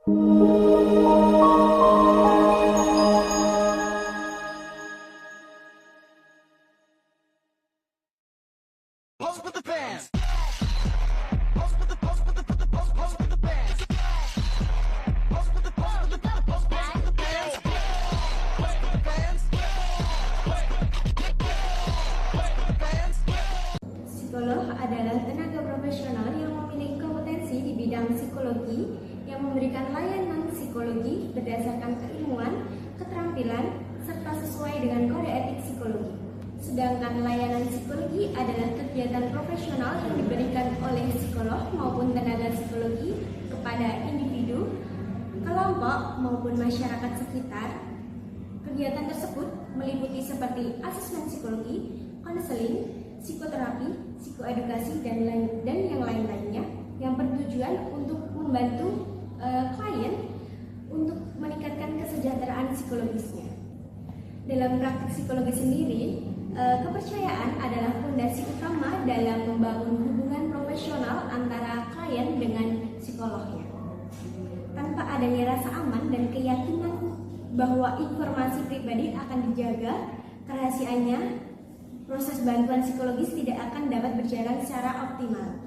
Psikolog adalah tenaga profesional yang memiliki kompetensi di bidang psikologi yang memberikan layanan psikologi berdasarkan keilmuan, keterampilan, serta sesuai dengan kode etik psikologi. Sedangkan layanan psikologi adalah kegiatan profesional yang diberikan oleh psikolog maupun tenaga psikologi kepada individu, kelompok maupun masyarakat sekitar. Kegiatan tersebut meliputi seperti asesmen psikologi, konseling, psikoterapi, psikoedukasi, dan yang lain-lainnya yang bertujuan untuk membantu klien untuk meningkatkan kesejahteraan psikologisnya. Dalam praktik psikologi sendiri, kepercayaan adalah fondasi utama dalam membangun hubungan profesional antara klien dengan psikolognya. Tanpa adanya rasa aman dan keyakinan bahwa informasi pribadi akan dijaga kerahasiaannya, proses bantuan psikologis tidak akan dapat berjalan secara optimal.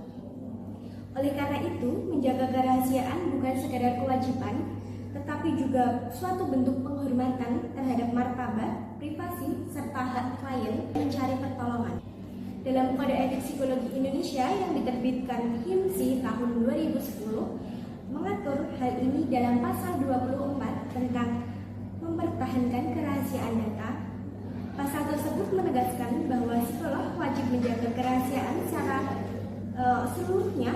Oleh karena itu, menjaga kerahasiaan bukan sekadar kewajiban, tetapi juga suatu bentuk penghormatan terhadap martabat, privasi, serta hak klien mencari pertolongan. Dalam Kode Etik Psikologi Indonesia yang diterbitkan HIMSI tahun 2010, mengatur hal ini dalam pasal 24 tentang mempertahankan kerahasiaan data. Pasal tersebut menegaskan bahwa psikolog wajib menjaga kerahasiaan secara seluruhnya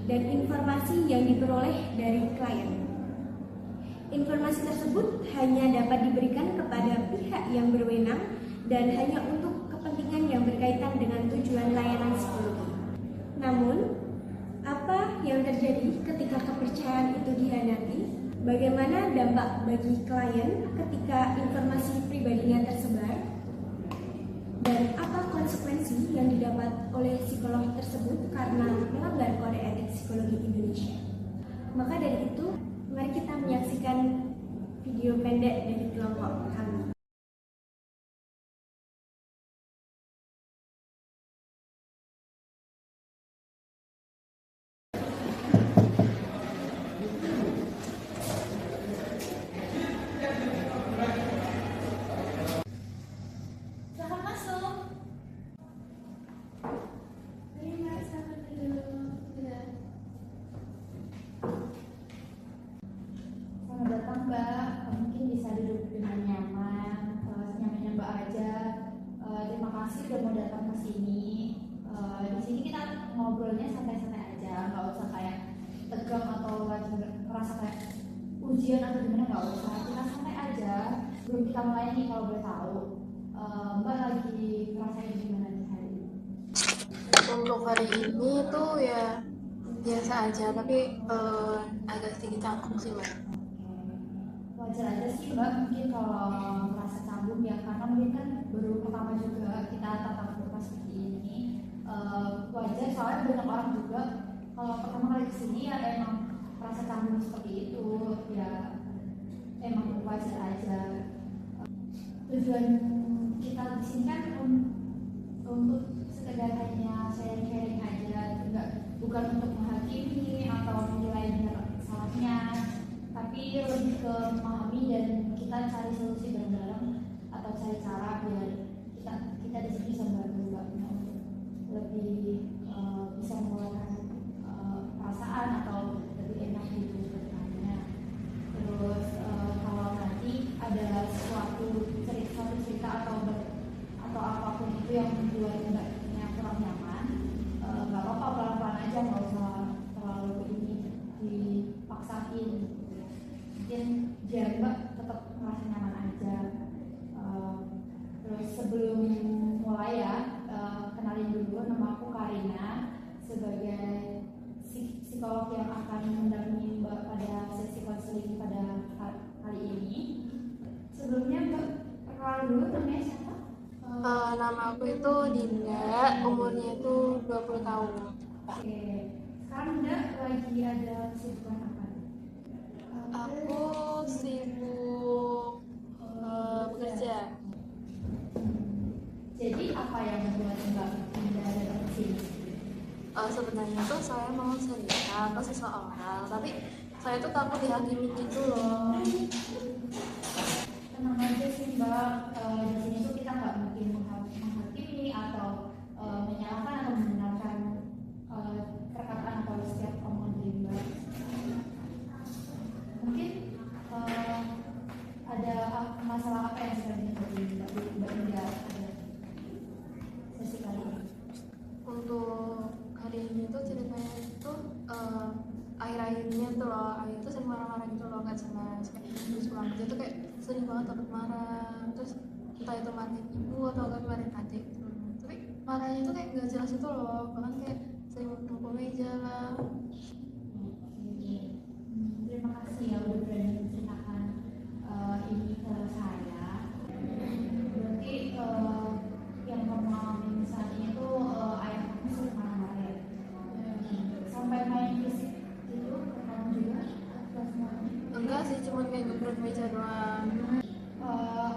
dan informasi yang diperoleh dari klien. Informasi tersebut hanya dapat diberikan kepada pihak yang berwenang dan hanya untuk kepentingan yang berkaitan dengan tujuan layanan psikologi. Namun, apa yang terjadi ketika kepercayaan itu dihianati? Bagaimana dampak bagi klien ketika informasi pribadinya tersebar? Dan apa konsekuensi yang didapat oleh psikolog tersebut karena melanggar Kode Etik Psikologi Indonesia? Maka dari itu, mari kita menyaksikan video pendek dari kelompok kami. Mbak, mungkin bisa duduk dengan nyaman, senyamannya Mbak aja. Terima kasih udah mau datang ke sini. Di sini kita ngobrolnya santai-santai aja, nggak usah kayak tegang atau lagi merasa kayak ujian atau gimana, nggak usah. Kita santai aja. Belum kita mulai nih kalau boleh tahu. Mbak lagi ngerasain gimana nih hari ini? Untuk hari ini tuh ya biasa aja, tapi agak sedikit canggung sih Mbak. Wajar aja sih Mbak, mungkin kalau merasa canggung ya, karena mungkin kan baru pertama juga kita tatap muka seperti ini. Wajar, soalnya banyak orang juga kalau pertama kali kesini ya emang merasa canggung seperti itu, ya emang wajar aja. Tujuan kita di sini kan untuk sekedar hanya sharing-sharing aja, bukan untuk menghakimi atau menilai benar salahnya, tapi lebih ke memahami dan kita cari solusi bareng-bareng atau cari cara biar kita di sini bisa membantu Mbak untuk lebih bisa mengeluarkan perasaan atau lebih enak gitu bertanya. Terus kalau nanti ada suatu cerita atau apapun itu yang membuat Mbaknya kurang nyaman, nggak apa-apa, pelan-pelan aja, nggak usah terlalu ini dipaksain. Mungkin biar Mbak tetap merasa nyaman aja. Terus sebelum mulai ya, kenalin dulu, nama aku Karina sebagai psikolog yang akan mendampingi Mbak pada sesi konseling pada kali ini. Sebelumnya Mbak perkenalan dulu, namanya siapa? Nama aku itu Dinda, umurnya itu 20 tahun. Oke. Sekarang Dinda lagi ada kesibukan apa? sebenarnya tuh saya mau cerita ke seseorang, tapi saya tuh takut dihakimi gitu loh. Tenang aja sih Mbak, di sini tuh kita nggak mungkin menghakimi atau menyalahkan atau membenarkan perkataan atau setiap omongan dari Mbak. Mungkin ada masalah apa yang sedang terjadi Mbak Indah pada sesi kali ini? Untuk hari ini tuh ceritanya itu akhir-akhirnya tuh loh, Ayah tuh sering marah-marah gitu loh, nggak jelas. Kayak terus pulang kerja tuh kayak sering banget takut marah, terus entah itu marahin ibu atau enggak marahin adik gitu. Tapi marahnya tuh kayak nggak jelas itu loh, bahkan kayak sering mukul meja lah. Terima kasih ya udah berani menceritakan ini ke saya. Berarti yang kamu alami saat ini tuh ayah kamu sering marah-marah ya? Sampai main fisik itu ke kamu juga? Atau semuanya? Enggak sih, cuma kayak gebrek meja doang.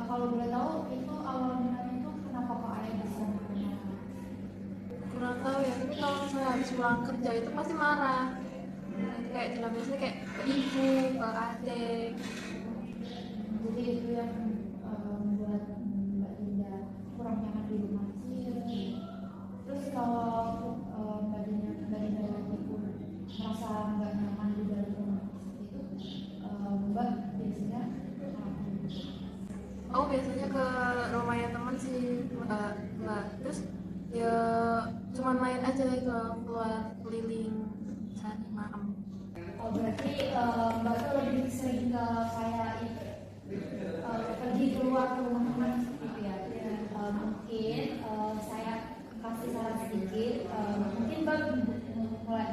Kalau boleh tahu itu awal mulanya itu kenapa kok ayah bisa marah-marah? Kurang tahu ya, tapi kalau misalnya habis pulang kerja itu pasti marah. Kayak dalam biasanya kayak ke ibu, ke adik. Jadi itu yang membuat Mbak Dinda kurang nyaman di rumah sih. Terus kalau Mbak Dinda lagi pun merasa nggak nyaman di dalam rumah seperti itu, Mbak biasanya ngapain? Oh, biasanya ke rumahnya teman sih, enggak. Terus ya cuman main aja gitu, keluar keliling saat malam. Oh, berarti Mbak tuh lebih sering ke kayak pergi keluar ke rumah teman seperti itu ya. Mungkin saya kasih saran sedikit. Mungkin Mbak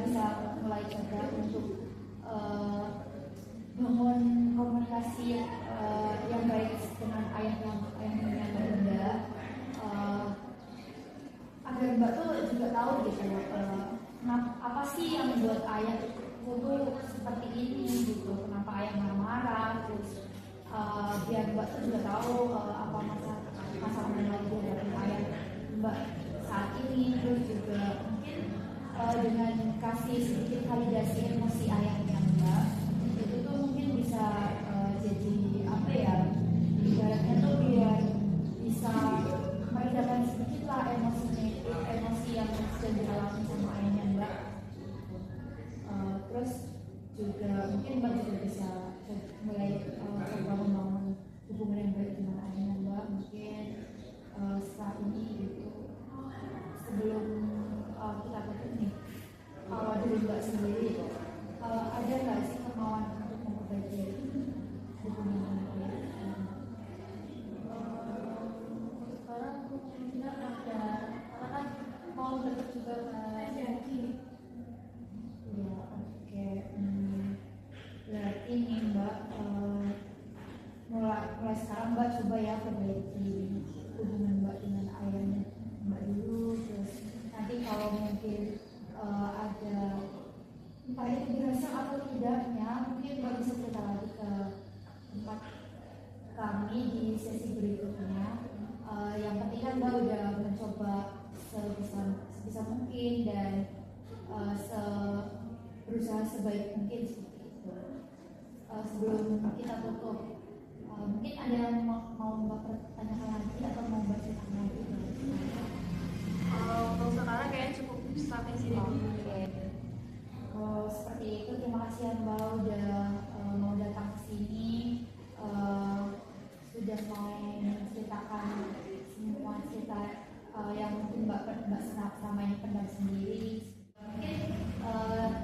bisa mulai coba untuk bangun komunikasi yang baik dengan ayahnya Mbak Dinda, agar Mbak tuh juga tahu gitu apa sih yang membuat ayah tuh seperti ini gitu, kenapa ayah marah-marah, terus biar Mbak tuh juga tahu apa masalah yang lagi dihadapi ayah Mbak saat ini. Terus juga mungkin dengan kasih sedikit validasi emosi ayahnya Mbak, itu tuh mungkin bisa jadi apa ya, ibaratnya tuh biar bisa meredakan sedikit lah emosi yang sedang dialami sama ayahnya Mbak. Terus juga mungkin Mbak juga bisa mulai coba membangun hubungan yang baik dengan ayahnya Mbak. Mungkin setelah ini gitu, sebelum kita tutup nih, kalau dari Mbak sendiri ada nggak sih kemauan untuk memperbaiki hubungan dengan ayah? Sekarang kemungkinan ada, karena kan mau deket juga kan. Ya, oke. Berarti nih Mbak, mulai sekarang Mbak coba ya perbaiki hubungan Mbak dengan ayahnya Mbak dulu. Terus nanti kalau mungkin ada entah itu berhasil atau tidaknya, mungkin Mbak bisa cerita lagi ke tempat kami di sesi berikutnya. Yang penting kan Mbak udah mencoba sebisa mungkin dan berusaha sebaik mungkin seperti itu. Sebelum kita tutup, mungkin ada yang mau Mbak pertanyakan lagi atau mau Mbak ceritakan lagi? Untuk sekarang kayaknya cukup sampai sini dulu. Oke. Kalau seperti itu, terima kasih ya Mbak udah mau datang ke sini, sudah mau menceritakan semua cerita yang mungkin Mbak selama ini pendam sendiri. Mungkin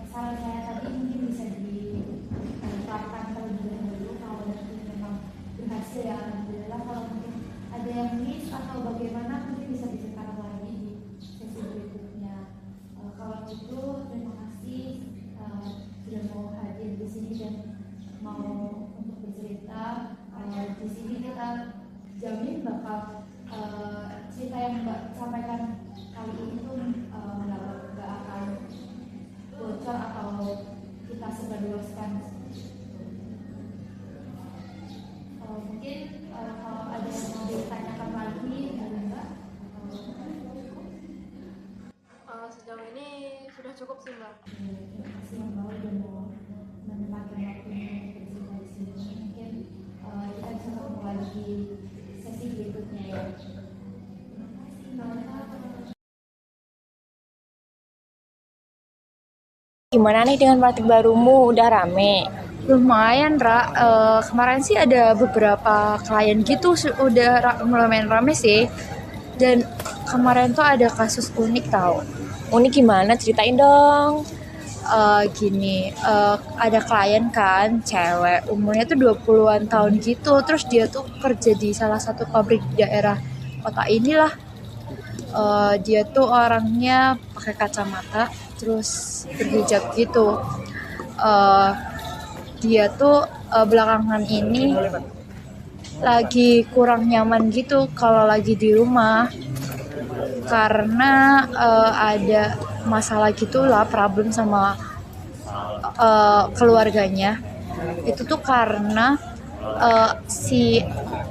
saran saya tadi mungkin bisa diterapkan terlebih dahulu. Kalau nanti memang berhasil ya alhamdulillah. Kalau mungkin ada yang miss atau bagaimana, mungkin bisa diceritakan lagi di sesi berikutnya. Kalau itu terima kasih sudah mau hadir di sini dan mau untuk bercerita. Di sini kita jamin bakal cerita yang Mbak sampaikan kali ini tuh nggak akan bocor atau kita sebarluaskan. Mungkin kalau ada yang mau ditanyakan lagi dari Mbak, Sejauh ini sudah sih Mbak. Terima kasih Mbak udah mau menyempatkan waktunya untuk bercerita di sini. Mungkin kita bisa ketemu lagi sesi berikutnya ya. Terima kasih Mbak. Gimana nih dengan praktik barumu? Udah rame? Lumayan, Ra. Kemarin sih ada beberapa klien gitu, udah lumayan rame sih. Dan kemarin tuh ada kasus unik tau. Unik gimana? Ceritain dong. Gini, ada klien kan, cewek, umurnya tuh 20-an tahun gitu. Terus dia tuh kerja di salah satu pabrik di daerah kota inilah. Dia tuh orangnya pakai kacamata, terus berhijab gitu. Dia tuh belakangan ini lagi kurang nyaman gitu kalau lagi di rumah karena ada masalah gitulah, problem sama keluarganya. Itu tuh karena si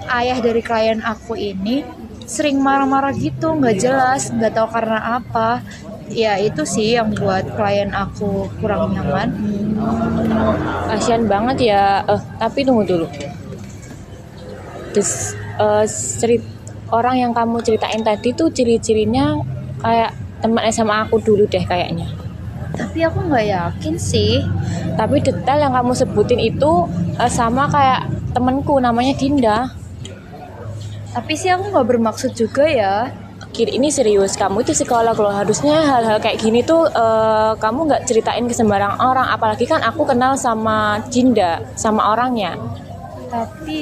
ayah dari klien aku ini sering marah-marah gitu, nggak jelas, nggak tahu karena apa. Ya itu sih yang buat klien aku kurang nyaman. Kasian banget ya. Tapi tunggu dulu. Terus orang yang kamu ceritain tadi tuh ciri-cirinya kayak teman SMA aku dulu deh kayaknya. Tapi aku nggak yakin sih. Tapi detail yang kamu sebutin itu sama kayak temenku namanya Dinda. Tapi sih aku nggak bermaksud juga ya. Kiri ini serius, kamu itu psikolog loh, harusnya hal-hal kayak gini tuh kamu nggak ceritain ke sembarang orang, apalagi kan aku kenal sama Dinda, sama orangnya. Tapi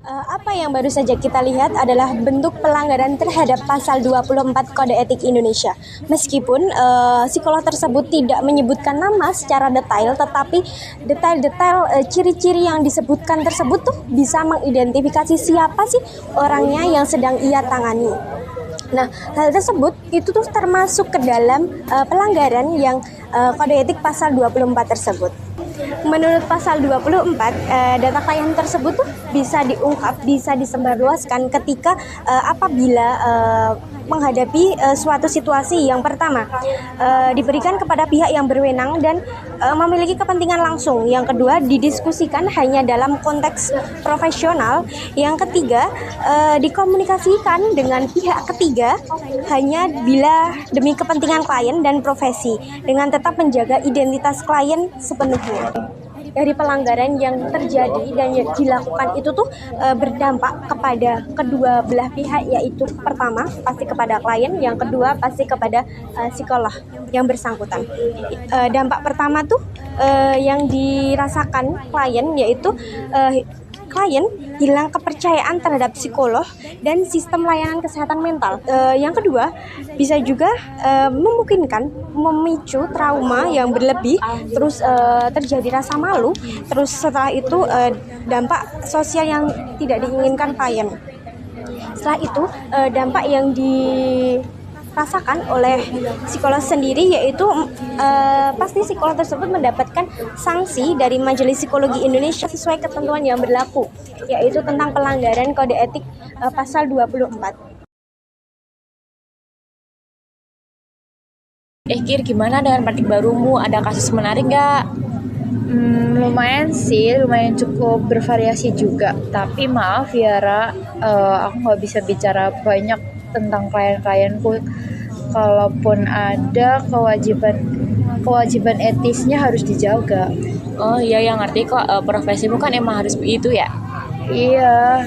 Apa yang baru saja kita lihat adalah bentuk pelanggaran terhadap pasal 24 Kode Etik Indonesia. Meskipun psikolog tersebut tidak menyebutkan nama secara detail, tetapi detail-detail ciri-ciri yang disebutkan tersebut tuh bisa mengidentifikasi siapa sih orangnya yang sedang ia tangani. Nah, hal tersebut itu tuh termasuk ke dalam pelanggaran yang Kode Etik pasal 24 tersebut. Menurut pasal 24, data klien tersebut tuh bisa diungkap, bisa disebarluaskan ketika apabila menghadapi suatu situasi yang pertama diberikan kepada pihak yang berwenang dan memiliki kepentingan langsung. Yang kedua, didiskusikan hanya dalam konteks profesional. Yang ketiga, dikomunikasikan dengan pihak ketiga hanya bila demi kepentingan klien dan profesi dengan tetap menjaga identitas klien sepenuhnya. Dari pelanggaran yang terjadi dan dilakukan itu tuh berdampak kepada kedua belah pihak, yaitu pertama pasti kepada klien, yang kedua pasti kepada psikolog yang bersangkutan. Dampak pertama tuh yang dirasakan klien yaitu klien hilang kepercayaan terhadap psikolog dan sistem layanan kesehatan mental. Yang kedua, bisa juga memungkinkan memicu trauma yang berlebih, terus terjadi rasa malu, terus setelah itu dampak sosial yang tidak diinginkan klien. Setelah itu dampak yang dirasakan oleh psikolog sendiri yaitu pasti psikolog tersebut mendapatkan sanksi dari Majelis Psikologi Indonesia sesuai ketentuan yang berlaku, yaitu tentang pelanggaran Kode Etik pasal 24. Kir, gimana dengan praktik barumu? Ada kasus menarik nggak? Lumayan sih, lumayan cukup bervariasi juga. Tapi maaf ya Ra, aku nggak bisa bicara banyak tentang klien-klienku. Kalaupun ada kewajiban etisnya harus dijaga. Oh iya, yang ngerti kok, profesimu kan emang harus begitu ya? Iya,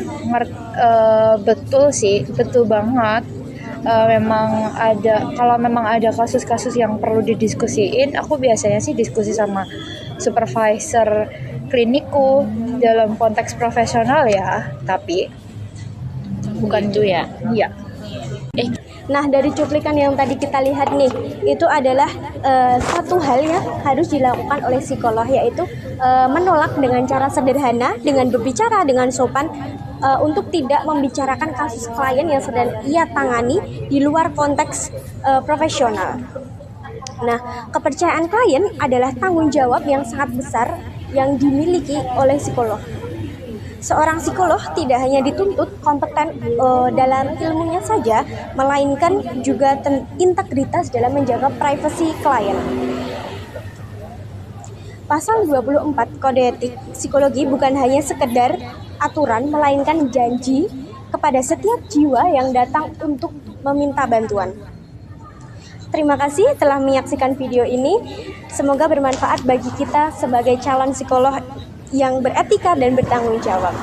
betul sih, betul banget. Kalau memang ada kasus-kasus yang perlu didiskusiin, aku biasanya sih diskusi sama supervisor klinikku dalam konteks profesional ya, tapi bukan Gitu ya. Iya. Nah, dari cuplikan yang tadi kita lihat nih, itu adalah satu hal yang harus dilakukan oleh psikolog, yaitu menolak dengan cara sederhana, dengan berbicara dengan sopan, untuk tidak membicarakan kasus klien yang sedang ia tangani di luar konteks profesional. Nah, kepercayaan klien adalah tanggung jawab yang sangat besar yang dimiliki oleh psikolog. Seorang psikolog tidak hanya dituntut kompeten dalam ilmunya saja, melainkan juga integritas dalam menjaga privasi klien. Pasal 24 Kode Etik Psikologi bukan hanya sekedar aturan, melainkan janji kepada setiap jiwa yang datang untuk meminta bantuan. Terima kasih telah menyaksikan video ini. Semoga bermanfaat bagi kita sebagai calon psikolog yang beretika dan bertanggung jawab.